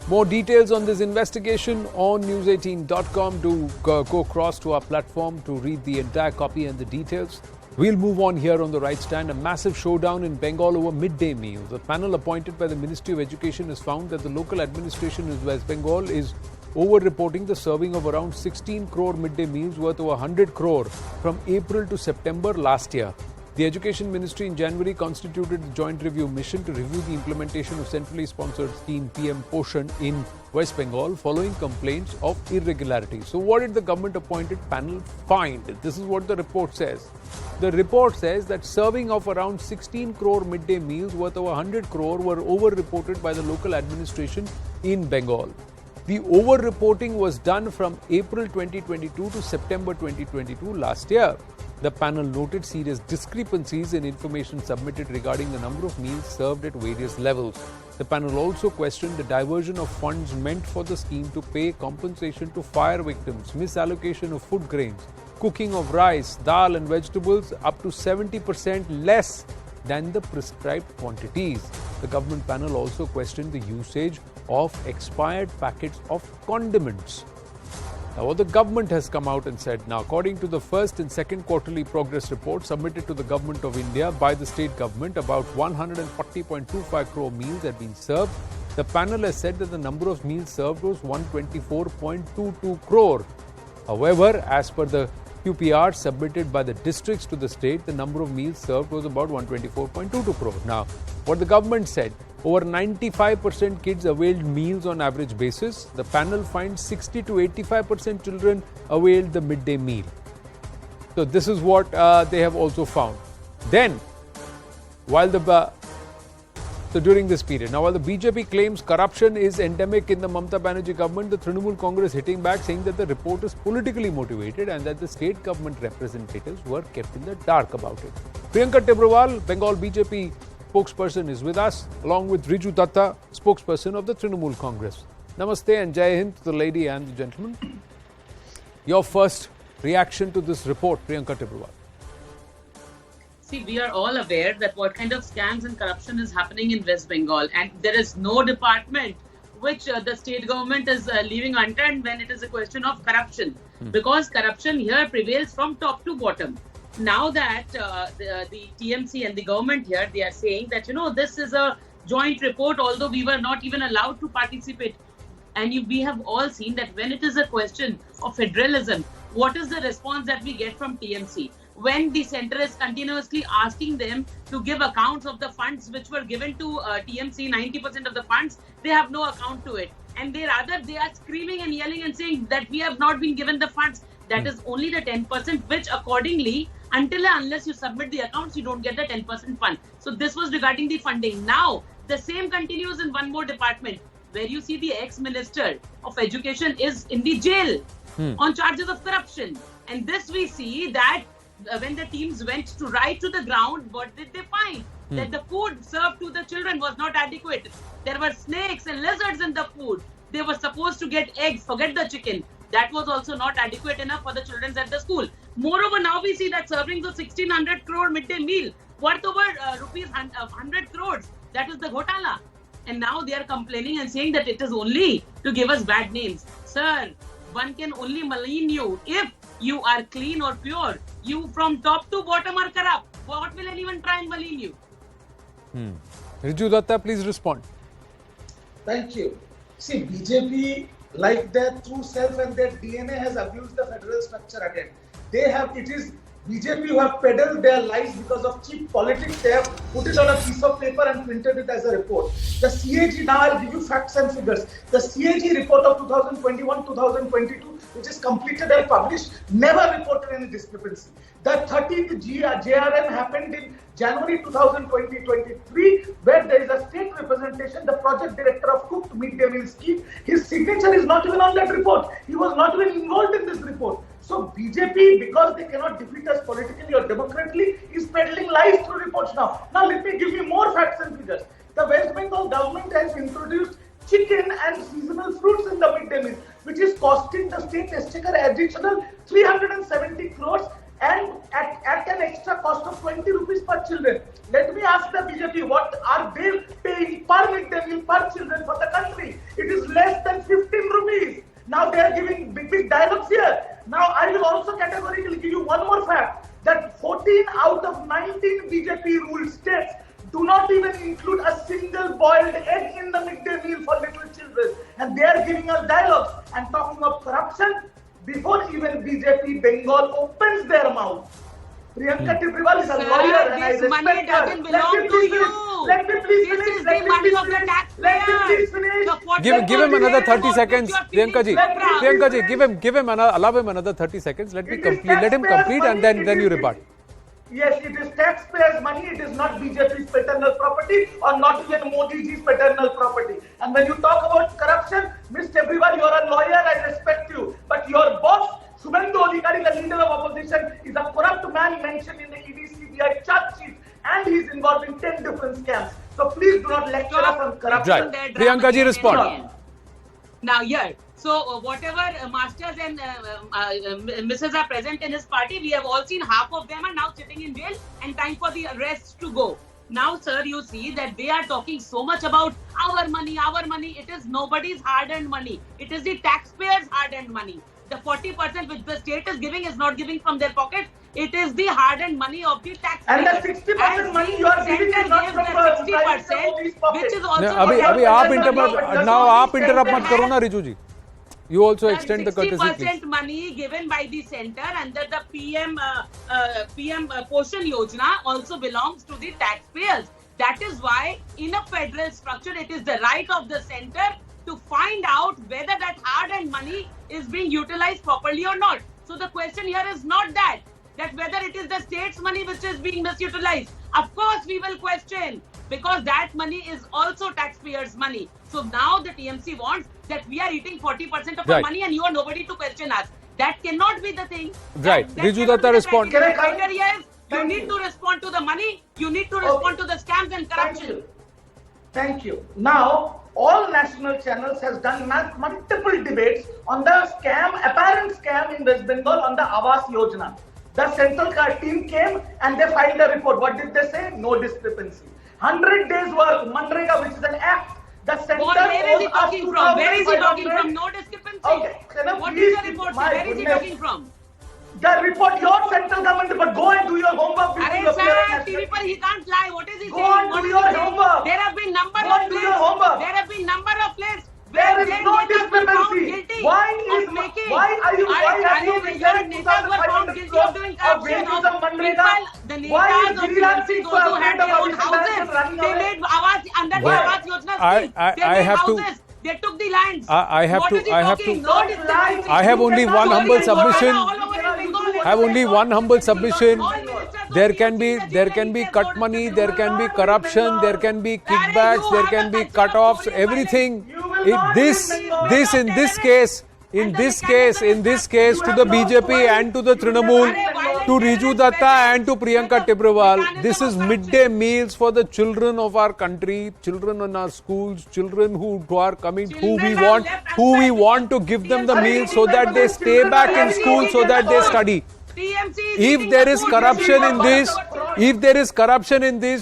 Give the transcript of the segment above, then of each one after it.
More details on this investigation on News18.com. Do go across to our platform to read the entire copy and the details. We'll move on here on the right stand. A massive showdown in Bengal over midday meals. A panel appointed by the Ministry of Education has found that the local administration in West Bengal is over-reporting the serving of around 16 crore midday meals worth over 100 crore from April to September last year. The Education Ministry in January constituted the Joint Review Mission to review the implementation of centrally sponsored scheme PM Poshan in West Bengal following complaints of irregularities. So what did the government-appointed panel find? This is what the report says. The report says that serving of around 16 crore midday meals worth over 100 crore were over-reported by the local administration in Bengal. The over-reporting was done from April 2022 to September 2022 last year. The panel noted serious discrepancies in information submitted regarding the number of meals served at various levels. The panel also questioned the diversion of funds meant for the scheme to pay compensation to fire victims, misallocation of food grains, cooking of rice, dal and vegetables up to 70% less than the prescribed quantities. The government panel also questioned the usage of expired packets of condiments. Now, what the government has come out and said now, according to the first and second quarterly progress report submitted to the Government of India by the state government, about 140.25 crore meals had been served. The panel has said that the number of meals served was 124.22 crore. However, as per the QPR submitted by the districts to the state, the number of meals served was about 124.22 crore. Now, what the government said, over 95% kids availed meals on average basis. The panel finds 60 to 85% children availed the midday meal. So this is what they have also found. Then, during this period, now while the BJP claims corruption is endemic in the Mamata Banerjee government, the Trinamool Congress hitting back saying that the report is politically motivated and that the state government representatives were kept in the dark about it. Priyanka Tibrawal, Bengal BJP spokesperson, is with us, along with Riju Datta, spokesperson of the Trinamool Congress. Namaste and Jai Hind to the lady and the gentleman. Your first reaction to this report, Priyanka Tibrawal. See, we are all aware that what kind of scams and corruption is happening in West Bengal, and there is no department which the state government is leaving unturned when it is a question of corruption. Because corruption here prevails from top to bottom. Now that the TMC and the government here, they are saying that, this is a joint report, although we were not even allowed to participate. And we have all seen that when it is a question of federalism, what is the response that we get from TMC? When the center is continuously asking them to give accounts of the funds which were given to TMC, 90% of the funds, they have no account to it. And they are screaming and yelling and saying that we have not been given the funds. That is only the 10%, which accordingly, until and unless you submit the accounts, you don't get the 10% fund. So this was regarding the funding. Now, the same continues in one more department, where you see the ex-minister of education is in the jail on charges of corruption. And this we see that when the teams went to ride to the ground, what did they find? That the food served to the children was not adequate. There were snakes and lizards in the food. They were supposed to get eggs, forget the chicken. That was also not adequate enough for the children at the school. Moreover, now we see that servings of 1600 crore midday meal worth over rupees 100 crores. That is the ghotala. And now they are complaining and saying that it is only to give us bad names. Sir, one can only malign you if you are clean or pure. You from top to bottom are corrupt. What will anyone try and malign you? Riju Datta, please respond. Thank you. See, BJP, like their true self and their DNA, has abused the federal structure again. It is BJP who have peddled their lies because of cheap politics. They have put it on a piece of paper and printed it as a report. The CAG, now I'll give you facts and figures. The CAG report of 2021-2022, which is completed and published, never reported any discrepancy. The 13th JRM happened in January 2023, where there is a state representation, the project director of Cooked Midday Meal Scheme. His signature is not even on that report. He was not even involved in this report. So BJP, because they cannot defeat us politically or democratically, is peddling lies through reports now. Now let me give you more facts and figures. The West Bengal government has introduced chicken and seasonal fruits in the midday meal, which is costing the state exchequer additional 370 crores and at an extra cost of 20 rupees per children. Let me ask the BJP, what are they paying per midday meal per children for the country? It is less sincere. Now, I will also categorically give you one more fact, that 14 out of 19 BJP ruled states do not even include a single boiled egg in the midday meal for little children. And they are giving us dialogues and talking of corruption before even BJP Bengal opens their mouth. Priyanka Tibrewal is a lawyer and I respect her. Let me please finish. Give him another 30 seconds, Priyanka ji, allow him another 30 seconds. Let him complete and then you rebut. Yes, it is taxpayers' money. It is not BJP's paternal property or not even Modi ji's paternal property. And when you talk about corruption, Ms. Tibrewal, you are a lawyer. I respect you. But your boss, Subendu Adhikari, the leader of opposition, is a corrupt man mentioned in the ED-CBI charge sheet, and he is involved in 10 different scams. So please do not lecture us on corruption. Right. Priyanka ji, respond. Now, here. So, whatever masters and misses are present in his party, we have all seen half of them are now sitting in jail and time for the rest to go. Now, sir, you see that they are talking so much about our money. It is nobody's hard-earned money. It is the taxpayers' hard-earned money. The 40% which the state is giving is not giving from their pocket. It is the hard-earned money of the taxpayers. And the 60% money you are giving is not from the 60%, which is also... Now, आप interrupt मत करो ना, Riju ji. You also extend the courtesy, please. 60% money given by the center under the PM Poshan Yojana also belongs to the taxpayers. That is why in a federal structure, it is the right of the center to find out whether that hard-earned money is being utilized properly or not. So the question here is not that whether it is the state's money which is being misutilized. Of course, we will question, because that money is also taxpayers' money. So now the TMC wants that we are eating 40% of our money and you are nobody to question us. That cannot be the thing. Right. Riju Datta, respond. You need to respond to the money. You need to respond to the scams and corruption. Thank you. Now, all national channels has done multiple debates on the apparent scam in West Bengal on the Awas Yojana. The central team came and they filed a report. What did they say? No discrepancy. 100 days work, Manrega, which is an act. The center where is he talking from? Where is he talking from? No discrepancy. Okay. What is the report? Where is he talking from? The report, your central government, but go and do your homework. TV पर he can't lie. What is he saying? Go and do your homework. There have been number of lists. There have been number of lists. There is no discrepancy. Why are you netas were found guilty of doing corruption? Meanwhile, the netas of TMC, those who had their own houses, they made Awas under the Awas Yojana scheme. They made houses. They took the lands. I have only one humble submission. There can be cut money, there can be corruption, there can be kickbacks, there can be cut-offs, everything. In this case, to the BJP and to the Trinamool, to Riju Datta and to Priyanka Tibrewal, this is midday meals for the children of our country, children in our schools, children who are coming, who we want to give them the meals so that they stay back in school, so that they study. If there is corruption in this,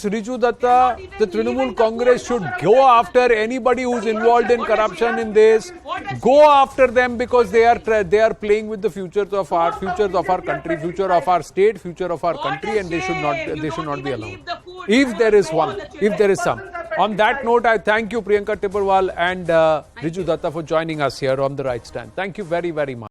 Riju Datta, the Trinamool Congress should go after anybody who's involved in corruption in this. Go after them, because they are playing with the futures of our country, future of our state, future of our country, and they should not be allowed. If there is some. On that note, I thank you, Priyanka Tibrewal and Riju Datta, for joining us here on The Right Stand. Thank you very, very much.